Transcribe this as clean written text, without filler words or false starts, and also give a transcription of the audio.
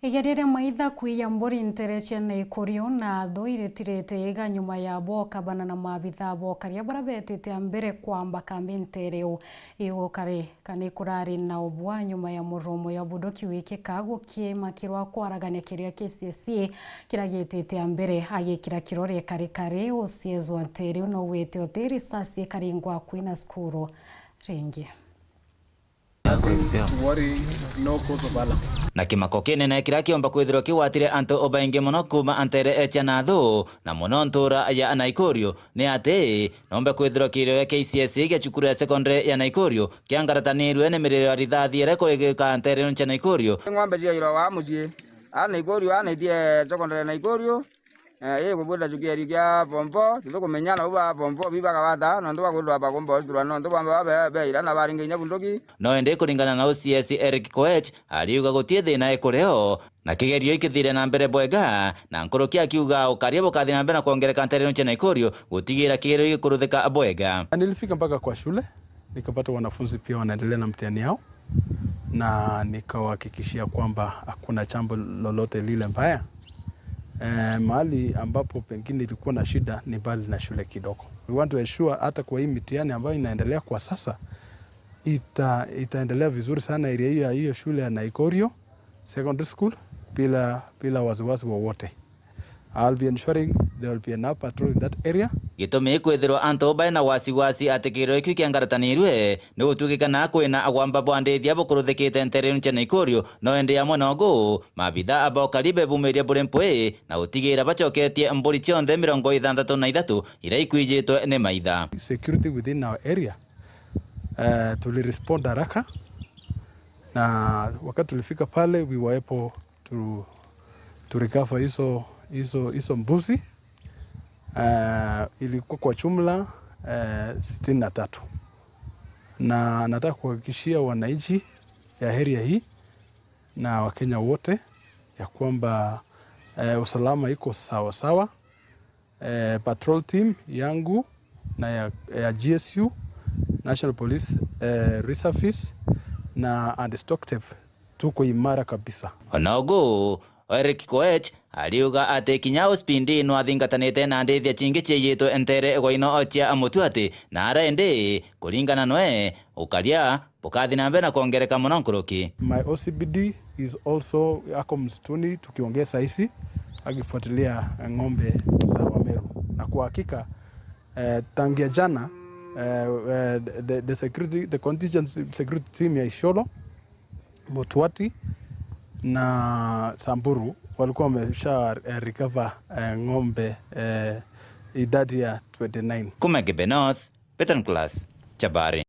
Igerere MAITHA kuiya mburi NTEERE NAIKURIO NAATHU iretirete iga nyuma ya bokabana na maabitha bokaria bara betete mbere kwamba kambi NTEERE igukare kani kurari na ubwa nyuma ya muromo ya budoki wiki kago kiema kirwa kwaragania kiria KCSE kiragetete mbere agikira kirore kare osiezwa NTEERE no wete oteri sasi karingwa kwina skuru rengi na kimako kinene kiria kiomba kwithirwo kiwatire antu obaingi muno kuma NTEERE NAATHU na muno ntura ya NAIKURIO ni ati nombe kwithirwo kirio ya KCSE gia cukuru ya secondary ya NAIKURIO kiangaratanirwe ni miriro ya rithathi ire kurigika NTEERE NAIKURIO ng'ombe cia iro wa mucie NAIKURIO anaitie secondary NAIKURIO kubuda jukieri kia pompo tukumenyana uba pompo bibaga bata no ndoba kudwa ba kombo ndwa no ndoba be ira na baringe nyabundoki no ende kulingana na OCS Eric Koech aliuga gutie thina ekureo na kigerio ikithire na mbere bwega na nkoroki akiuga Ukaria bukathi na mbere na kuongereka NTEERE NAIKURIO gutigira kigerio gikuruthika bwega. Nilifika mpaka kwa shule nikapata wanafunzi pia wanaendelea na mtihani yao na nikawahakikishia kwamba hakuna jambo lolote lile mbaya. Mahali ambapo pengine ilikuwa na shida ni bali na shule kidogo. We want to ensure hata kwa hii mitihani ambayo inaendelea kwa sasa itaendelea vizuri sana area hiyo shule ya NAIKURIO Secondary School bila wasiwasi wowote. I'll be ensuring there will be enough patrol in that area. Gitumi kwithirwo antu bae na wasiwasi ati kiro iki kiangaratanirwe ni gutugikana kwina agwamba bwandithia bukuruthikite NTEERE NAIKURIO no ende ya monogo mabitha abokaribe bumiria burempwe na utigira bachoketie mburi cionthe 63 ira ikwijitwe ni MAITHA. Security within our area tuli respond haraka na wakati tulifika pale we were able to recover hizo mbuzi. Ilikuwa kwa jumla 63 na nataka kuhakikishia wananchi ya area hii na Wakenya wote ya kwamba usalama iko sawa. Patrol team yangu na ya GSU National Police Reservice na Anti-Stocktheft tuko imara kabisa. Onogo Eric Koech aliuga ati kinya uspindi no athingatanite na ndithia chingi chiyitwe NTEERE goino ochia amutu ati na arende kulingana noe Ukaria bukathi na mbere na kuongereka muno nkuruki. My OCBD is also ako msituni tukiongeza hizi akifuatilia ng'ombe za Wameru na kwa hakika tangia jana the contingent security team ya Isiolo, Mutwati na Samburu walikuwa wamesha recover ng'ombe idadi ya 29. Kuma Igembe North, Peter Class, Chabari.